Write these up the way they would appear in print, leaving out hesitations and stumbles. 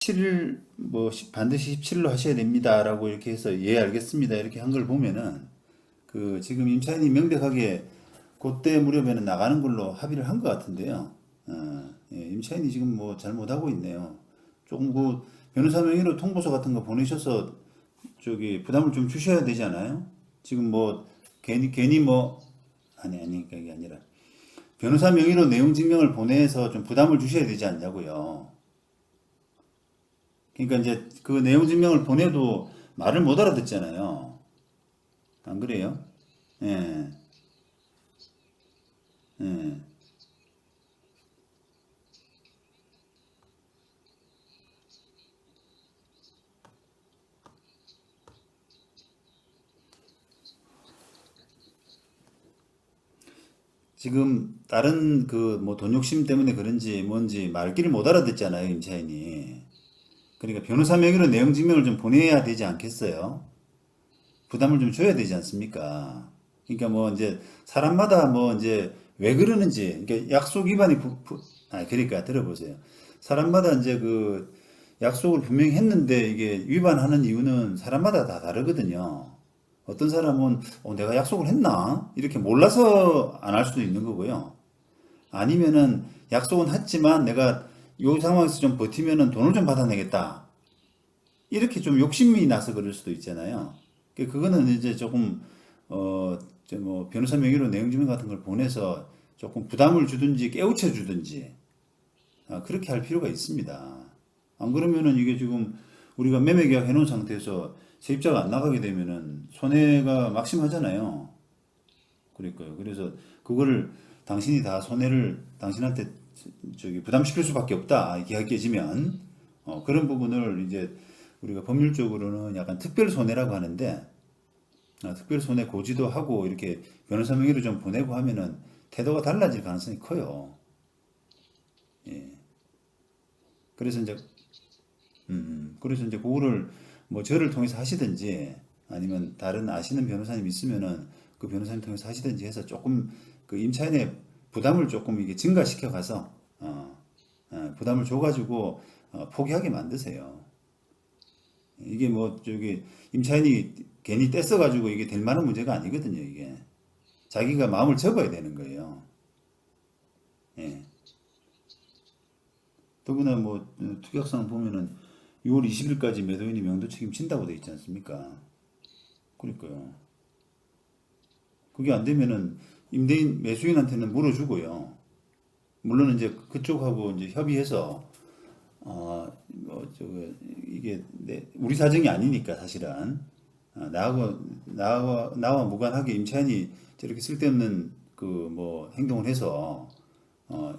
17일 뭐 반드시 17일로 하셔야 됩니다라고 이렇게 해서 예 알겠습니다 이렇게 한 걸 보면은 그 지금 임차인이 명백하게 그때 무렵에는 나가는 걸로 합의를 한 것 같은데요. 예, 임차인이 지금 뭐 잘못하고 있네요. 조금 그 변호사 명의로 통보서 같은 거 보내셔서 저기 부담을 좀 주셔야 되지 않아요? 지금 뭐 괜히 뭐 아니 그게 아니라 변호사 명의로 내용 증명을 보내서 좀 부담을 주셔야 되지 않냐고요. 그러니까 이제 그 내용 증명을 보내도 말을 못 알아듣잖아요. 안 그래요? 예, 예. 지금 다른 그 뭐 돈 욕심 때문에 그런지 뭔지 말귀를 못 알아듣잖아요, 임차인이. 그러니까 변호사 명의로 내용 증명을 좀 보내야 되지 않겠어요? 부담을 좀 줘야 되지 않습니까? 그러니까 뭐 이제 사람마다 뭐 이제 왜 그러는지, 그러니까 약속 위반이 그러니까 들어보세요. 사람마다 이제 그 약속을 분명히 했는데 이게 위반하는 이유는 사람마다 다 다르거든요. 어떤 사람은 내가 약속을 했나? 이렇게 몰라서 안 할 수도 있는 거고요. 아니면은 약속은 했지만 내가 이 상황에서 좀 버티면은 돈을 좀 받아내겠다. 이렇게 좀 욕심이 나서 그럴 수도 있잖아요. 그거는 이제 조금 뭐 변호사 명의로 내용 증명 같은 걸 보내서 조금 부담을 주든지 깨우쳐 주든지 그렇게 할 필요가 있습니다. 안 그러면은 이게 지금 우리가 매매 계약 해놓은 상태에서 세입자가 안 나가게 되면은 손해가 막심하잖아요. 그러니까요. 그래서 그거를 당신이 다 손해를 당신한테 저기 부담시킬 수밖에 없다. 계약이 깨지면 그런 부분을 이제 우리가 법률적으로는 약간 특별 손해라고 하는데 특별 손해 고지도 하고 이렇게 변호사 명의로 좀 보내고 하면은 태도가 달라질 가능성이 커요. 예. 그래서 이제 그래서 이제 그거를 뭐 저를 통해서 하시든지 아니면 다른 아시는 변호사님 있으면은 그 변호사님 통해서 하시든지 해서 조금 그 임차인의 부담을 조금 이게 증가시켜 가서 부담을 줘가지고 포기하게 만드세요. 이게 뭐 저기 임차인이 괜히 떼써가지고 이게 될 만한 문제가 아니거든요. 이게 자기가 마음을 접어야 되는 거예요. 예. 더구나 뭐 특약상 보면은 6월 20일까지 매도인이 명도 책임진다고 돼 있지 않습니까? 그러니까요. 그게 안 되면은 임대인 매수인한테는 물어주고요. 물론 이제 그쪽하고 이제 협의해서 이게 우리 사정이 아니니까 사실은 나와 무관하게 임차인이 저렇게 쓸데없는 그 뭐 행동을 해서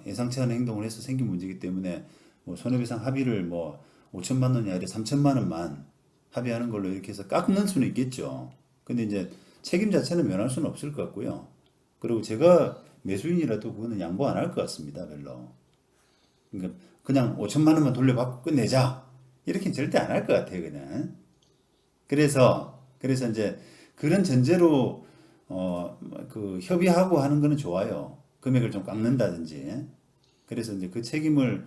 예상치 않은 행동을 해서 생긴 문제이기 때문에 뭐 손해배상 합의를 뭐 5천만 원이 아니라 3천만 원만 합의하는 걸로 이렇게 해서 깎는 수는 있겠죠. 근데 이제 책임 자체는 면할 수는 없을 것 같고요. 그리고 제가 매수인이라도 그거는 양보 안 할 것 같습니다, 별로. 그러니까 그냥 5천만 원만 돌려받고 끝내자. 이렇게는 절대 안 할 것 같아요, 그냥. 그래서 이제 그런 전제로 그 협의하고 하는 거는 좋아요. 금액을 좀 깎는다든지. 그래서 이제 그 책임을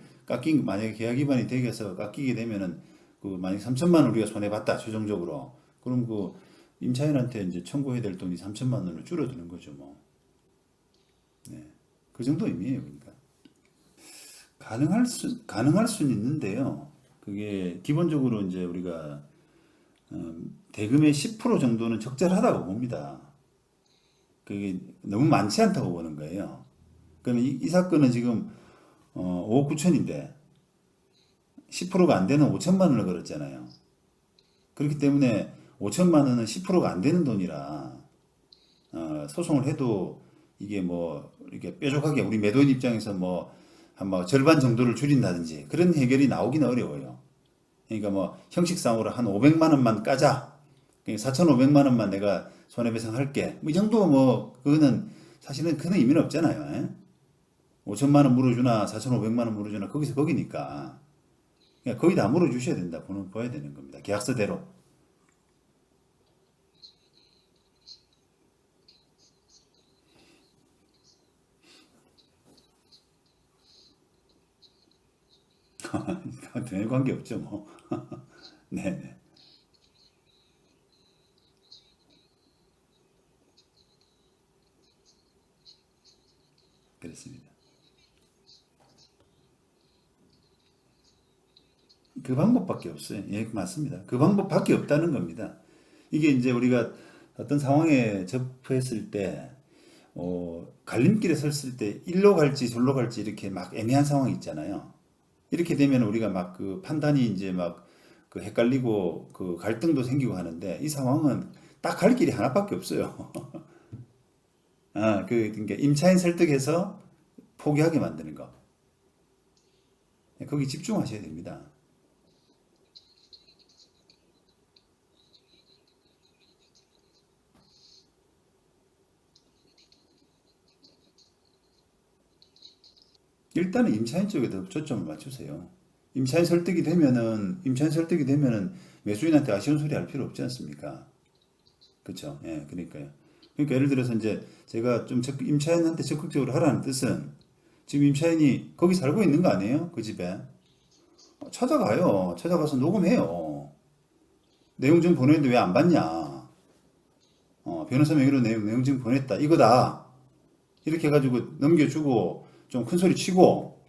만약에 계약 위반이 되어서 깎이게 되면은 그 만약 3천만 원 우리가 손해 봤다 최종적으로. 그럼 그 임차인한테 이제 청구해야 될 돈이 3천만 원으로 줄어드는 거죠, 뭐. 네. 그 정도 의미예요, 그러니까. 가능할 수는 있는데요. 그게 기본적으로 이제 우리가 대금의 10% 정도는 적절하다고 봅니다. 그게 너무 많지 않다고 보는 거예요. 그러면 이 사건은 지금 5억 9천인데 10%가 안 되는 5천만 원을 걸었잖아요. 그렇기 때문에 5천만 원은 10%가 안 되는 돈이라 소송을 해도 이게 뭐 이렇게 뾰족하게 우리 매도인 입장에서 뭐 한 뭐 절반 정도를 줄인다든지 그런 해결이 나오기는 어려워요. 그러니까 뭐 형식상으로 한 500만 원만 까자. 4,500만 원만 내가 손해배상 할게. 뭐 이 정도 뭐 그거는 사실은 큰 의미는 없잖아요. 예? 5천만 원 물어주나 4,500만 원 물어주나 거기서 거기니까. 그냥 거의 다 물어주셔야 된다. 보는 봐야 되는 겁니다. 계약서대로. 전혀 관계 없죠, 뭐. 네네. 그렇습니다. 그 방법밖에 없어요. 예, 맞습니다. 그 방법밖에 없다는 겁니다. 이게 이제 우리가 어떤 상황에 접했을 때, 갈림길에 섰을 때, 일로 갈지 절로 갈지 이렇게 막 애매한 상황이 있잖아요. 이렇게 되면 우리가 막 그 판단이 이제 막 그 헷갈리고 그 갈등도 생기고 하는데 이 상황은 딱 갈 길이 하나밖에 없어요. 그러니까 임차인 설득해서 포기하게 만드는 거. 거기 집중하셔야 됩니다. 일단은 임차인 쪽에 더 초점을 맞추세요. 임차인 설득이 되면은 매수인한테 아쉬운 소리 할 필요 없지 않습니까? 그렇죠? 예, 그러니까요. 그러니까 예를 들어서 이제 제가 좀 임차인한테 적극적으로 하라는 뜻은 지금 임차인이 거기 살고 있는 거 아니에요? 그 집에. 찾아가요. 찾아가서 녹음해요. 내용 좀 보냈는데 왜 안 받냐? 변호사 명의로 내용 좀 보냈다. 이거다. 이렇게 해가지고 넘겨주고 좀 큰 소리 치고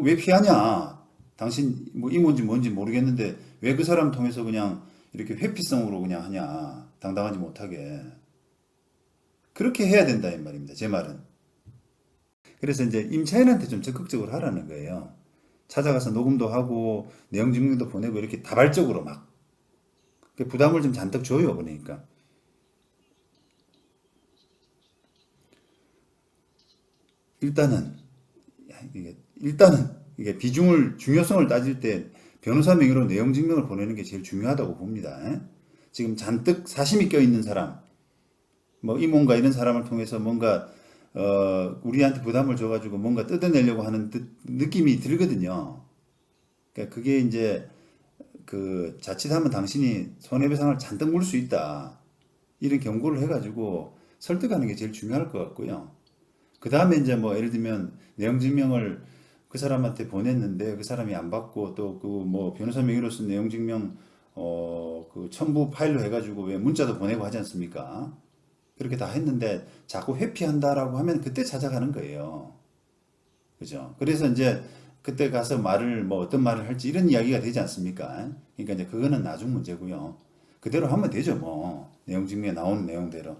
왜 피하냐? 당신 뭐 이모인지 뭔지 모르겠는데 왜 그 사람 통해서 그냥 이렇게 회피성으로 그냥 하냐? 당당하지 못하게. 그렇게 해야 된다 이 말입니다. 제 말은. 그래서 이제 임차인한테 좀 적극적으로 하라는 거예요. 찾아가서 녹음도 하고 내용 증명도 보내고 이렇게 다발적으로 막 부담을 좀 잔뜩 줘요. 그러니까 일단은 이게 비중을 중요성을 따질 때 변호사 명의로 내용 증명을 보내는 게 제일 중요하다고 봅니다. 예? 지금 잔뜩 사심이 껴있는 사람, 뭐 이모인가 이런 사람을 통해서 뭔가 우리한테 부담을 줘가지고 뭔가 뜯어내려고 하는 느낌이 들거든요. 그러니까 그게 이제 그 자칫하면 당신이 손해배상을 잔뜩 물 수 있다. 이런 경고를 해가지고 설득하는 게 제일 중요할 것 같고요. 그 다음에 이제 뭐 예를 들면 내용 증명을 그 사람한테 보냈는데 그 사람이 안 받고 또 그 뭐 변호사 명의로 쓴 내용 증명 그 첨부 파일로 해가지고 왜 문자도 보내고 하지 않습니까? 그렇게 다 했는데 자꾸 회피한다라고 하면 그때 찾아가는 거예요. 그죠? 그래서 이제 그때 가서 말을 뭐 어떤 말을 할지 이런 이야기가 되지 않습니까? 그러니까 이제 그거는 나중 문제고요. 그대로 하면 되죠, 뭐. 내용 증명에 나오는 내용대로.